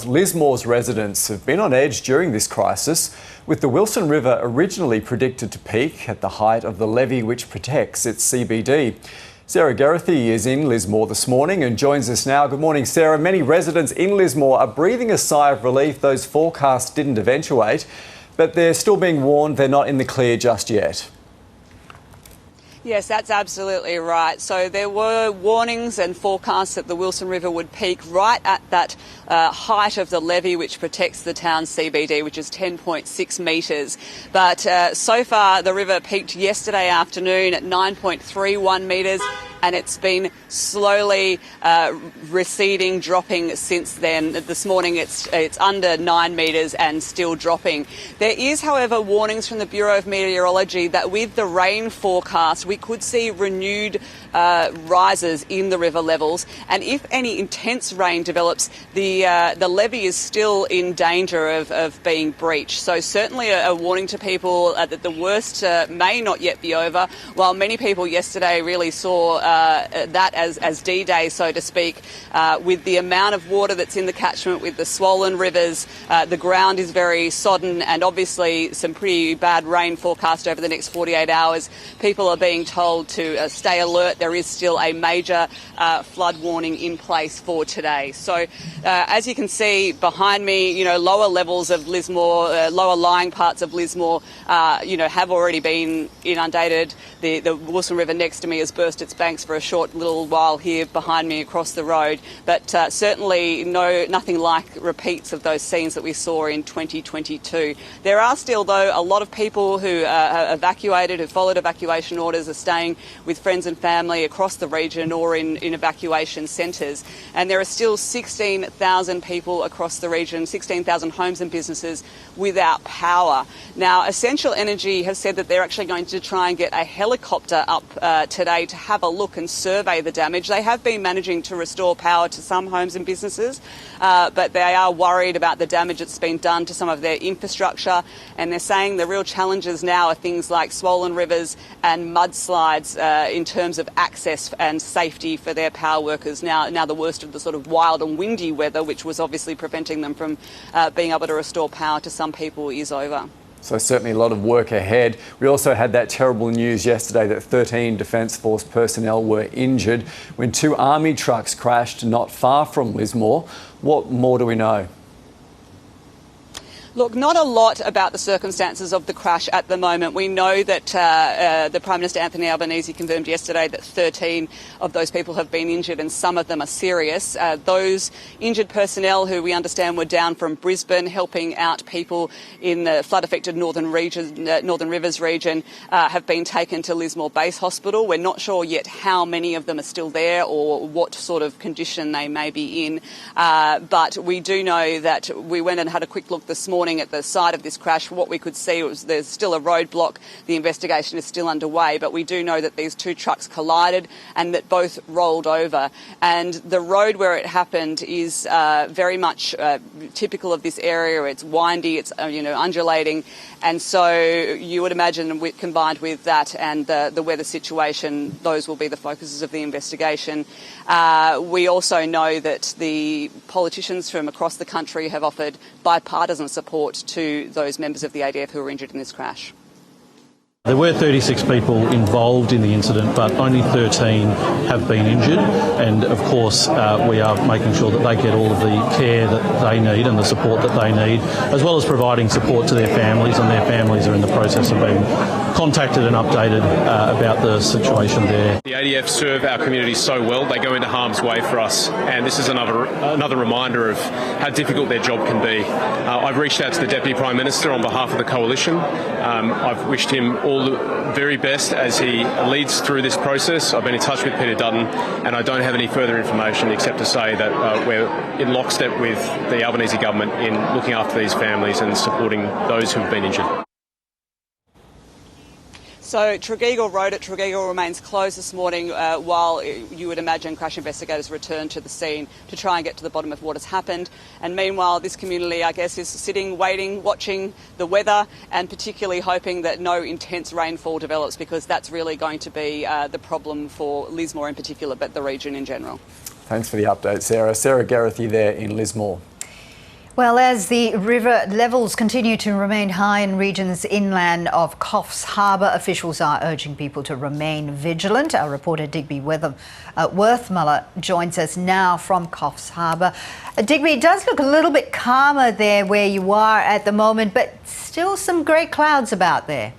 Lismore's residents have been on edge during this crisis, with the Wilson River originally predicted to peak at the height of the levee which protects its CBD. Sarah Geraghty is in Lismore this morning and joins us now. Good morning, Sarah. Many residents in Lismore are breathing a sigh of relief those forecasts didn't eventuate, but they're still being warned they're not in the clear just yet. Yes, that's absolutely right. So there were warnings and forecasts that the Wilson River would peak right at that height of the levee which protects the town's CBD, which is 10.6 metres. But so far the river peaked yesterday afternoon at 9.31 metres, and it's been slowly receding, dropping since then. This morning it's under 9 metres and still dropping. There is, however, warnings from the Bureau of Meteorology that with the rain forecast we could see renewed rises in the river levels, and if any intense rain develops, the levee is still in danger of being breached. So certainly a warning to people that the worst may not yet be over, while many people yesterday really saw that as D-Day, so to speak, with the amount of water that's in the catchment, with the swollen rivers. The ground is very sodden, and obviously some pretty bad rain forecast over the next 48 hours. People are being told to stay alert. There is still a major flood warning in place for today. So as you can see behind me, lower levels of Lismore, lower lying parts of Lismore, have already been inundated. The Wilson River next to me has burst its banks for a short little while here behind me across the road, but certainly nothing like repeats of those scenes that we saw in 2022. There are still, though, a lot of people who are evacuated, who followed evacuation orders, are staying with friends and family across the region or in evacuation centres. And there are still 16,000 people across the region, 16,000 homes and businesses without power. Now, Essential Energy have said that they're actually going to try and get a helicopter up today to have a look and survey the damage. They have been managing to restore power to some homes and businesses, but they are worried about the damage that's been done to some of their infrastructure, and they're saying the real challenges now are things like swollen rivers and mudslides in terms of access and safety for their power workers. Now the worst of the sort of wild and windy weather, which was obviously preventing them from being able to restore power to some people, is over. So certainly a lot of work ahead. We also had that terrible news yesterday that 13 Defence Force personnel were injured when 2 army trucks crashed not far from Lismore. What more do we know? Look, not a lot about the circumstances of the crash at the moment. We know that the Prime Minister Anthony Albanese confirmed yesterday that 13 of those people have been injured, and some of them are serious. Those injured personnel, who we understand were down from Brisbane helping out people in the flood-affected Northern Rivers region, have been taken to Lismore Base Hospital. We're not sure yet how many of them are still there or what sort of condition they may be in, but we do know that we went and had a quick look this morning at the site of this crash. What we could see was there's still a roadblock. The investigation is still underway, but we do know that these 2 trucks collided and that both rolled over. And the road where it happened is very much typical of this area. It's windy, it's undulating, and so you would imagine, combined with that and the weather situation, those will be the focuses of the investigation. We also know that the politicians from across the country have offered bipartisan support to those members of the ADF who were injured in this crash. There were 36 people involved in the incident, but only 13 have been injured, and of course we are making sure that they get all of the care that they need and the support that they need, as well as providing support to their families, and their families are in the process of being contacted and updated about the situation there. The ADF serve our community so well. They go into harm's way for us, and this is another reminder of how difficult their job can be. I've reached out to the Deputy Prime Minister on behalf of the Coalition. I've wished him all the very best as he leads through this process. I've been in touch with Peter Dutton, and I don't have any further information except to say that we're in lockstep with the Albanese government in looking after these families and supporting those who have been injured. So Tregeagle Road at Tregeagle remains closed this morning while you would imagine crash investigators return to the scene to try and get to the bottom of what has happened. And meanwhile, this community, I guess, is sitting, waiting, watching the weather, and particularly hoping that no intense rainfall develops, because that's really going to be the problem for Lismore in particular, but the region in general. Thanks for the update, Sarah. Sarah Geraghty there in Lismore. Well, as the river levels continue to remain high in regions inland of Coffs Harbour, officials are urging people to remain vigilant. Our reporter Digby Worthmuller joins us now from Coffs Harbour. Digby, it does look a little bit calmer there where you are at the moment, but still some grey clouds about there.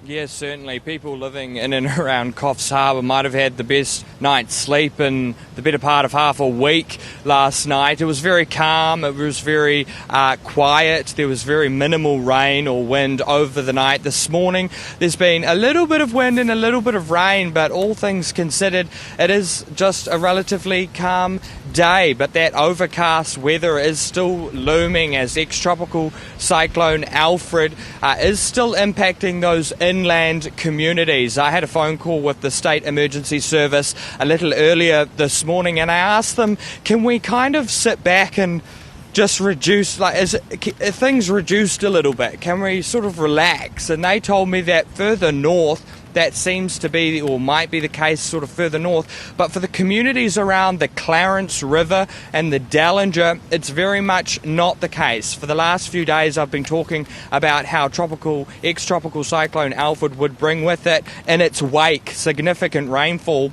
Yes, certainly. People living in and around Coffs Harbour might have had the best night's sleep in the better part of half a week last night. It was very calm, it was very quiet, there was very minimal rain or wind over the night. This morning there's been a little bit of wind and a little bit of rain, but all things considered, it is just a relatively calm day. But that overcast weather is still looming as ex-tropical cyclone Alfred is still impacting those inland communities. I had a phone call with the State Emergency Service a little earlier this morning, and I asked them, can we kind of sit back and just reduce, if things reduced a little bit, can we sort of relax? And they told me that further north, that seems to be or might be the case sort of further north, but for the communities around the Clarence River and the Dallinger, it's very much not the case. For the last few days I've been talking about how ex-tropical cyclone Alfred would bring with it in its wake significant rainfall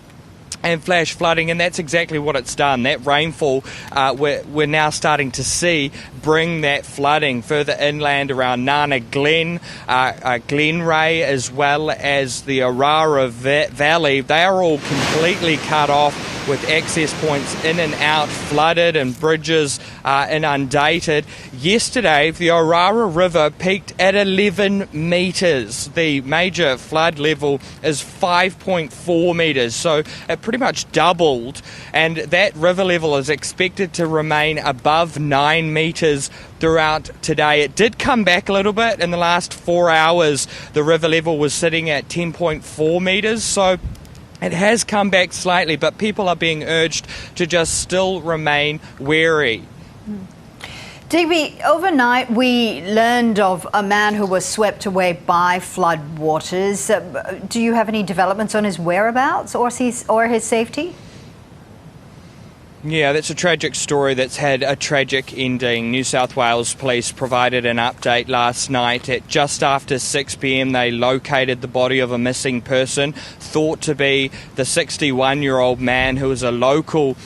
and flash flooding, and that's exactly what it's done. That rainfall we're now starting to see bring that flooding further inland around Nana Glen, Glenray, as well as the Aurora Valley. They are all completely cut off with access points in and out flooded and bridges inundated. Yesterday, the Aurora River peaked at 11 metres. The major flood level is 5.4 metres, so it pretty much doubled, and that river level is expected to remain above 9 metres throughout today. It did come back a little bit. In the last 4 hours, the river level was sitting at 10.4 metres, so it has come back slightly, but people are being urged to just still remain wary. Digby, overnight we learned of a man who was swept away by flood waters. Do you have any developments on his whereabouts or his safety? Yeah, that's a tragic story that's had a tragic ending. New South Wales Police provided an update last night. At just after 6 p.m, they located the body of a missing person, thought to be the 61-year-old man who was a local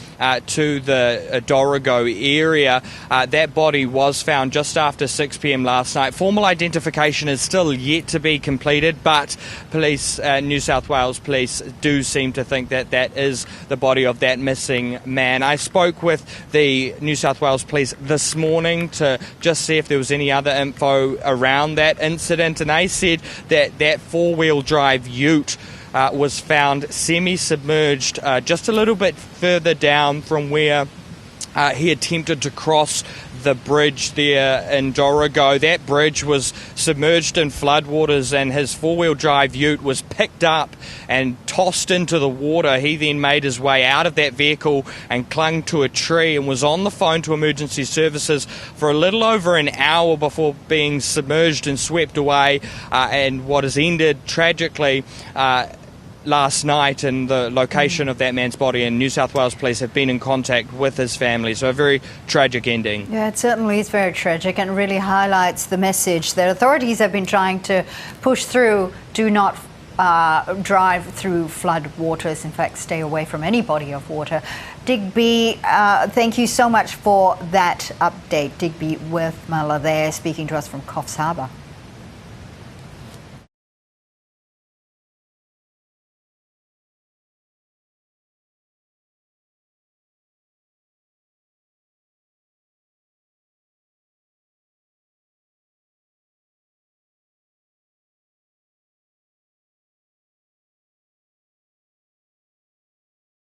to the Dorrigo area. That body was found just after 6 p.m. last night. Formal identification is still yet to be completed, but police, New South Wales Police, do seem to think that that is the body of that missing man. I spoke with the New South Wales Police this morning to just see if there was any other info around that incident, and they said that that four-wheel drive ute was found semi-submerged just a little bit further down from where he attempted to cross the bridge there in Dorrigo. That bridge was submerged in floodwaters, and his four-wheel drive ute was picked up and tossed into the water. He then made his way out of that vehicle and clung to a tree and was on the phone to emergency services for a little over an hour before being submerged and swept away, and what has ended tragically last night in the location of that man's body, and New South Wales Police have been in contact with his family. So a very tragic ending. Yeah, it certainly is very tragic, and really highlights the message that authorities have been trying to push through. Do not drive through flood waters. In fact, stay away from any body of water. Digby, thank you so much for that update. Digby Worthmuller there speaking to us from Coffs Harbour.